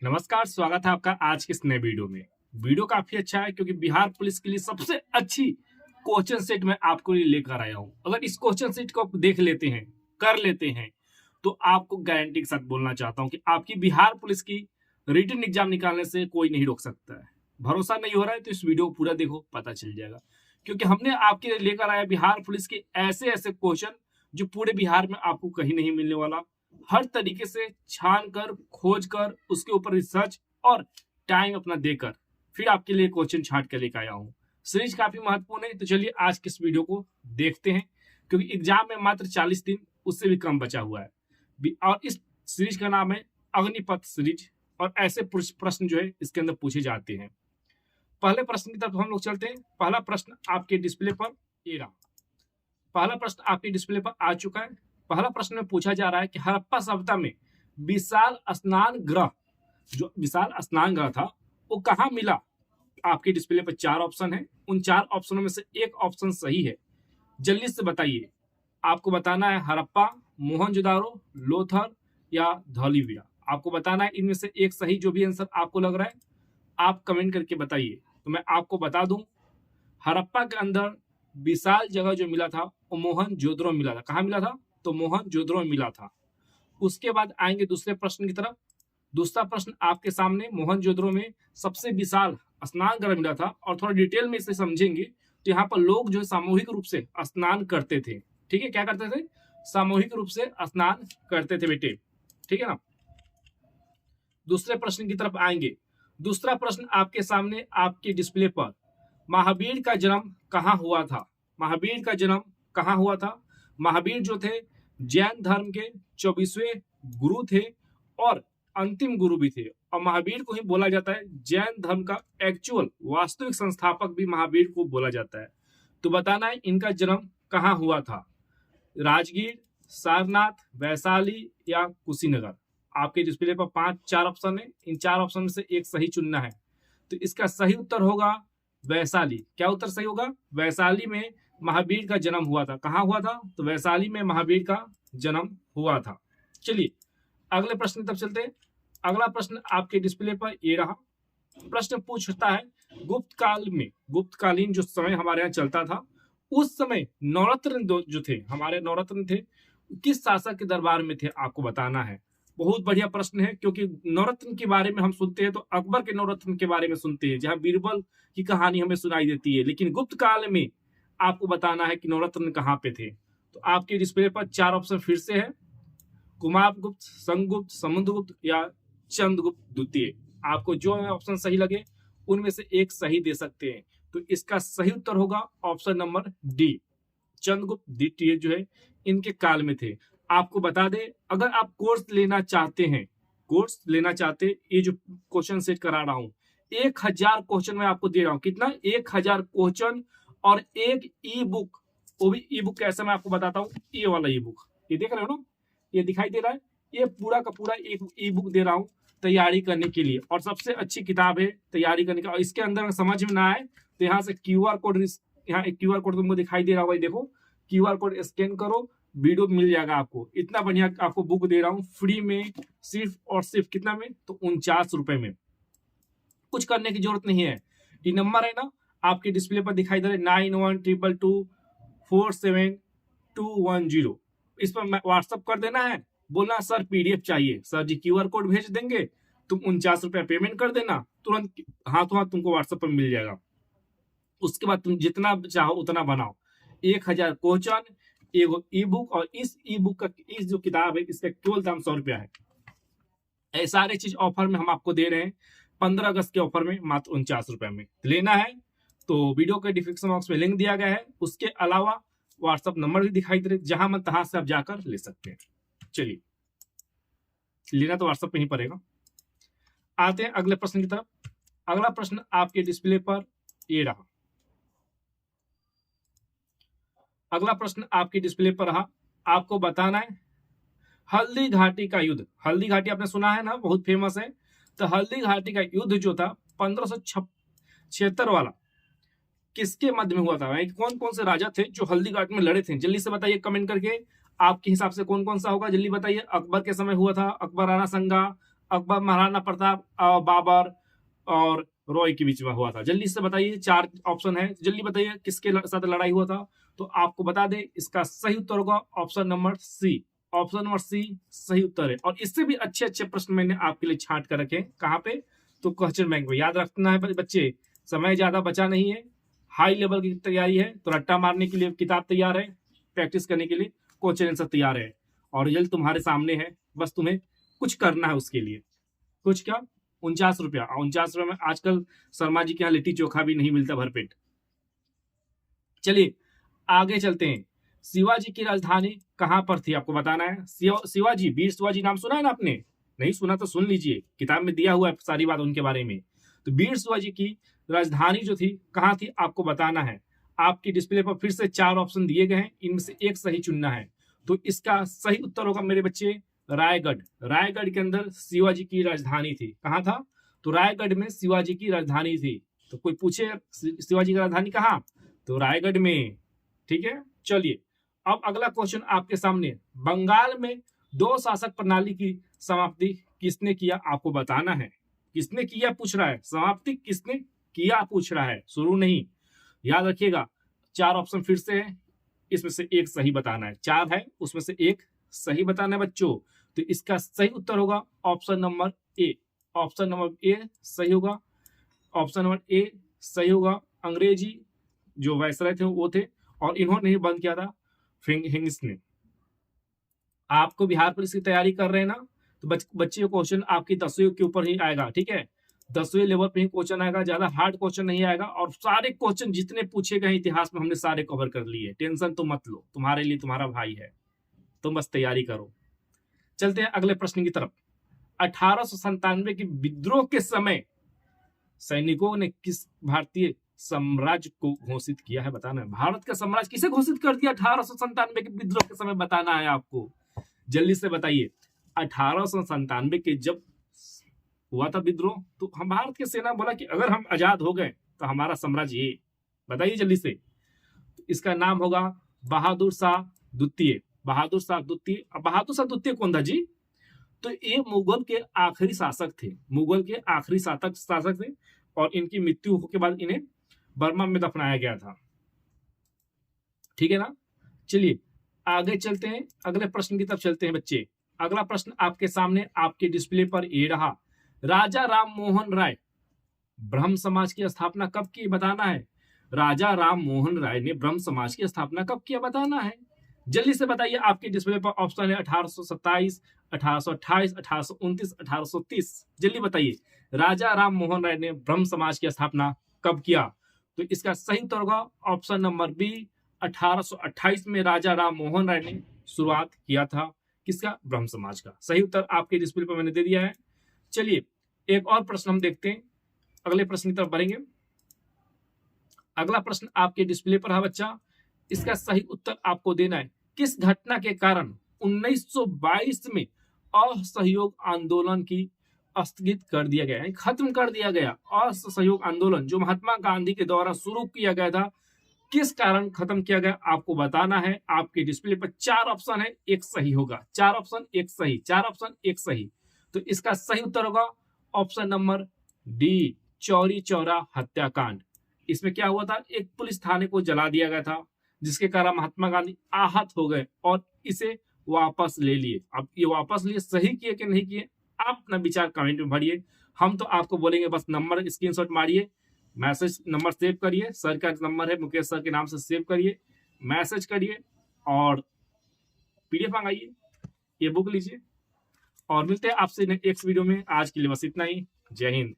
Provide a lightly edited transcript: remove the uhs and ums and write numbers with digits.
नमस्कार, स्वागत है आपका आज के इस नए वीडियो में। वीडियो काफी अच्छा है क्योंकि बिहार पुलिस के लिए सबसे अच्छी क्वेश्चन सेट मैं आपको लिए लेकर आया हूं। अगर इस क्वेश्चन सेट को आप देख लेते हैं, कर लेते हैं, तो आपको गारंटी के साथ बोलना चाहता हूं कि आपकी बिहार पुलिस की रिटन एग्जाम निकालने से कोई नहीं रोक सकता है। भरोसा नहीं हो रहा है तो इस वीडियो को पूरा देखो, पता चल जाएगा। क्योंकि हमने आपके लिए लेकर आया बिहार पुलिस के ऐसे ऐसे क्वेश्चन जो पूरे बिहार में आपको कहीं नहीं मिलने वाला। हर तरीके से छान कर, खोज कर, उसके ऊपर रिसर्च और टाइम अपना देकर फिर आपके लिए क्वेश्चन छांट कर लेकर आया हूँ। सीरीज काफी महत्वपूर्ण है, तो चलिए आज के इस वीडियो को देखते हैं। क्योंकि एग्जाम में मात्र 40 दिन उससे भी कम बचा हुआ है और इस सीरीज का नाम है अग्निपथ सीरीज। और ऐसे प्रश्न जो है इसके अंदर पूछे जाते हैं। पहले प्रश्न की तरफ हम लोग चलते हैं। पहला प्रश्न आपके डिस्प्ले पर ये रहा। पहला प्रश्न आपके डिस्प्ले पर आ चुका है। पहला प्रश्न में पूछा जा रहा है कि हड़प्पा सभ्यता में विशाल स्नान ग्रह, जो विशाल स्नान ग्रह था, वो कहाँ मिला। आपके डिस्प्ले पर 4 ऑप्शन है। उन 4 ऑप्शनों में से एक ऑप्शन सही है। जल्दी से बताइए। आपको बताना है हड़प्पा, मोहनजोदारो, लोथल या धौलीवीरा। आपको बताना है इनमें से एक सही जो भी आंसर आपको लग रहा है आप कमेंट करके बताइए। तो मैं आपको बता दूं, हड़प्पा के अंदर विशाल जगह जो मिला था वो मोहनजोदड़ो मिला था। कहाँ मिला था? तो मोहनजोदड़ो में मिला था। उसके बाद आएंगे दूसरे प्रश्न की तरफ। दूसरा प्रश्न आपके सामने मोहनजोदड़ो में सबसे विशाल स्नान गृह मिला था। और थोड़ा डिटेल में इसे समझेंगे तो यहाँ पर लोग जो है सामूहिक रूप से स्नान करते थे। ठीक है, क्या करते थे? सामूहिक रूप से स्नान करते थे बेटे। ठीक है ना। दूसरे प्रश्न की तरफ आएंगे। दूसरा प्रश्न आपके सामने आपके डिस्प्ले पर, महावीर का जन्म कहाँ हुआ था? महावीर का जन्म कहाँ हुआ था? महावीर जो थे जैन धर्म के 24वें गुरु थे और अंतिम गुरु भी थे। और महावीर को ही बोला जाता है जैन धर्म का एक्चुअल वास्तविक संस्थापक भी महावीर को बोला जाता है। तो बताना है इनका जन्म कहाँ हुआ था? राजगीर, सारनाथ, वैशाली या कुशीनगर। आपके डिस्प्ले पर 4 ऑप्शन है। इन 4 ऑप्शन में से एक सही चुनना है। तो इसका सही उत्तर होगा वैशाली। क्या उत्तर सही होगा? वैशाली में महावीर का जन्म हुआ था। कहाँ हुआ था? तो वैशाली में महावीर का जन्म हुआ था। चलिए अगले प्रश्न की तरफ चलते हैं। अगला प्रश्न आपके डिस्प्ले पर ये रहा। प्रश्न पूछता है गुप्त काल में, गुप्तकालीन जो समय हमारे यहाँ चलता था, उस समय नवरत्न जो थे, हमारे नवरत्न थे, किस शासक के दरबार में थे? आपको बताना है। बहुत बढ़िया प्रश्न है क्योंकि नवरत्न के बारे में हम सुनते हैं तो अकबर के नवरत्न के बारे में सुनते हैं, जहां बीरबल की कहानी हमें सुनाई देती है। लेकिन गुप्त काल में आपको बताना है कि नवरत्न कहाँ पे थे। तो आपके डिस्प्ले पर 4 ऑप्शन फिर से है। कुमारगुप्त, संगुप्त, समुद्रगुप्त या चंद्रगुप्त द्वितीय। आपको जो ऑप्शन सही लगे उनमें से एक सही दे सकते हैं। तो इसका सही उत्तर होगा ऑप्शन नंबर डी, चंद्रगुप्त द्वितीय जो है इनके काल में थे। आपको बता दें, अगर आप कोर्स लेना चाहते हैं, कोर्स लेना चाहते, ये जो क्वेश्चन सेट करा रहा हूँ 1000 क्वेश्चन मैं आपको दे रहा हूँ। कितना? 1000 क्वेश्चन और एक ई बुक। वो भी ई बुक कैसा मैं आपको बताता हूँ। ये वाला ई बुक, ये देख रहे हो ना, ये दिखाई दे रहा है। ये पूरा का पूरा एक ई बुक दे रहा हूँ तैयारी करने के लिए। और सबसे अच्छी किताब है तैयारी करने का। इसके अंदर समझ में ना आए तो यहाँ से QR कोड, यहाँ एक QR कोड तुमको दिखाई दे रहा होगा, देखो QR कोड स्कैन करो, वीडियो मिल जाएगा आपको। इतना बढ़िया आपको बुक दे रहा हूँ फ्री में, सिर्फ और सिर्फ कितना में? तो 49 रुपए में। कुछ करने की जरूरत नहीं है। ये नंबर है ना आपके डिस्प्ले पर दिखाई दे रहा है 9122247210। इस पर व्हाट्सअप कर देना है, बोलना सर PDF चाहिए, सर जी QR कोड भेज देंगे, तुम 49 रुपया पेमेंट कर देना, तुरंत हाथों हाथ तुमको व्हाट्सएप पर मिल जाएगा। उसके बाद तुम जितना चाहो उतना बनाओ। 1000 क्वेश्चन, एक ई बुक, और इस ई बुक का, इस जो किताब है इसका केवल दाम 100 रुपया है। ये सारे चीज ऑफर में हम आपको दे रहे हैं 15 अगस्त के ऑफर में मात्र 49 रुपए में। लेना है तो वीडियो के डिस्क्रिप्शन बॉक्स में लिंक दिया गया है। उसके अलावा व्हाट्सएप नंबर भी दिखाई दे रहे, जहां मन तहां से आप जाकर ले सकते हैं। चलिए, लेना तो व्हाट्सएप पे ही पड़ेगा। आते हैं अगले प्रश्न की तरफ। अगला प्रश्न आपके डिस्प्ले पर ये रहा। अगला प्रश्न आपके डिस्प्ले पर रहा। आपको बताना है हल्दी घाटी का युद्ध। हल्दी घाटी आपने सुना है ना, बहुत फेमस है। तो हल्दी घाटी का युद्ध जो था 1576 वाला, किसके मध्य में हुआ था? कौन कौन से राजा थे जो हल्दी घाटी में लड़े थे? जल्दी से बताइए कमेंट करके। आपके हिसाब से कौन कौन सा होगा, जल्दी बताइए। अकबर के समय हुआ था, अकबराना संगा, अकबर, महाराणा प्रताप, बाबर और रॉय के बीच में हुआ था? जल्दी से बताइए, 4 ऑप्शन है, जल्दी बताइए किसके साथ लड़ाई हुआ था। तो आपको बता दें इसका सही उत्तर होगा option number C. Option number C सही उत्तर है। और इससे भी अच्छे अच्छे प्रश्न मैंने आपके लिए छांट कर रखे। कहाँ पे? तो क्वेश्चन बैंक में। याद रखना है बच्चे, समय ज्यादा बचा नहीं है, हाई लेवल की तैयारी है, तो रट्टा मारने के लिए किताब तैयार है, प्रैक्टिस करने के लिए क्वेश्चन आंसर तैयार है, और रिजल्ट तुम्हारे सामने है। बस तुम्हें कुछ करना है उसके लिए। कुछ क्या? 49 रुपया। 49 रुपये में आजकल शर्मा जी के यहाँ लिट्टी चोखा भी नहीं मिलता भरपेट। चलिए आगे चलते हैं। शिवाजी की राजधानी कहां पर थी? आपको बताना है। शिवाजी, वीर शिवाजी नाम सुना है ना आपने? नहीं सुना तो सुन लीजिए, किताब में दिया हुआ है सारी बात उनके बारे में। तो वीर शिवाजी की राजधानी जो थी कहां थी आपको बताना है। आपकी डिस्प्ले पर फिर से 4 ऑप्शन दिए गए हैं, इनमें से एक सही चुनना है। तो इसका सही उत्तर होगा मेरे बच्चे रायगढ़। रायगढ़ के अंदर शिवाजी की राजधानी थी। कहां था? तो रायगढ़ में शिवाजी की राजधानी थी। तो कोई पूछे शिवाजी की राजधानी कहां? तो रायगढ़ में। ठीक है, चलिए अब अगला क्वेश्चन आपके सामने। बंगाल में 2 शासक प्रणाली की समाप्ति किसने किया आपको बताना है। किसने किया पूछ रहा है, समाप्ति किसने किया पूछ रहा है, शुरू नहीं। याद रखिएगा 4 ऑप्शन फिर से है, इसमें से एक सही बताना है। 4 है, उसमें से एक सही बताना है बच्चों। तो इसका सही उत्तर होगा option number A. Option number A सही होगा। ऑप्शन नंबर ए सही होगा। अंग्रेजी जो वायसराय थे वो थे, और इन्होंने ही बंद किया था हिंग्स ने। आपको बिहार पुलिस की तैयारी कर रहे हैं ना, तो बच्चे क्वेश्चन आपकी 10वीं के ऊपर ही आएगा। ठीक है, 10वीं लेवल पे ही क्वेश्चन आएगा, ज्यादा हार्ड क्वेश्चन नहीं आएगा। और सारे क्वेश्चन जितने पूछे गए इतिहास में हमने सारे कवर कर लिए। टेंशन तो मत लो, तुम्हारे लिए तुम्हारा भाई है, तुम बस तैयारी करो। चलते हैं अगले प्रश्न की तरफ। 1897 के विद्रोह के समय सैनिकों ने किस भारतीय साम्राज्य को घोषित किया है बताना है। भारत का साम्राज्य किसे घोषित कर दिया 1897 के विद्रोह के समय? बताना है आपको, जल्दी से बताइए। 1897 के जब हुआ था विद्रोह, तो हम भारत की सेना बोला कि अगर हम आजाद हो गए तो हमारा साम्राज्य ये। बताइए जल्दी से। इसका नाम होगा बहादुर शाह द्वितीय। बहादुर शाह द्वितीय। अब बहादुर शाह द्वितीय कौन था जी? तो ये मुगल के आखिरी शासक थे। मुगल के आखिरी शासक थे, और इनकी मृत्यु के बाद इन्हें बर्मा में दफनाया गया था। ठीक है ना। चलिए आगे चलते हैं, अगले प्रश्न की तरफ चलते हैं बच्चे। अगला प्रश्न आपके सामने आपके डिस्प्ले पर ये रहा। राजा राम मोहन राय ब्रह्म समाज की स्थापना कब की बताना है। राजा राम मोहन राय ने ब्रह्म समाज की स्थापना कब किया बताना है। जल्दी से बताइए। आपके डिस्प्ले पर ऑप्शन है 1827, 1828, 1829, 1830। जल्दी बताइए राजा राम मोहन राय ने ब्रह्म समाज की स्थापना कब किया। तो इसका सही उत्तर होगा ऑप्शन नंबर बी। 1828 में राजा राम मोहन राय ने शुरुआत किया था किसका? ब्रह्म समाज का। सही उत्तर आपके डिस्प्ले पर मैंने दे दिया है। चलिए एक और प्रश्न हम देखते हैं, अगले प्रश्न की तरफ बढ़ेंगे। अगला प्रश्न आपके डिस्प्ले पर है बच्चा। इसका सही उत्तर आपको देना है। किस घटना के कारण 1922 में असहयोग आंदोलन की स्थगित कर दिया गया है, खत्म कर दिया गया? असहयोग आंदोलन जो महात्मा गांधी के द्वारा शुरू किया गया था, किस कारण खत्म किया गया आपको बताना है। आपके डिस्प्ले पर 4 ऑप्शन है, एक सही होगा। 4 ऑप्शन एक सही, 4 ऑप्शन एक सही। तो इसका सही उत्तर होगा option number D, Chauri Chaura हत्याकांड। इसमें क्या हुआ था, एक पुलिस थाने को जला दिया गया था, जिसके कारण महात्मा गांधी आहत हो गए और इसे वापस ले लिए। अब ये वापस लिए सही किए कि नहीं किए, आप अपना विचार कमेंट में भरिए। हम तो आपको बोलेंगे बस नंबर स्क्रीनशॉट मारिए, मैसेज नंबर सेव करिए। सर का नंबर है, मुकेश सर के नाम से सेव करिए, मैसेज करिए और पीडीएफ मंगाइए, ये बुक लीजिए। और मिलते हैं आपसे नेक्स्ट वीडियो में। आज के लिए बस इतना ही। जय हिंद।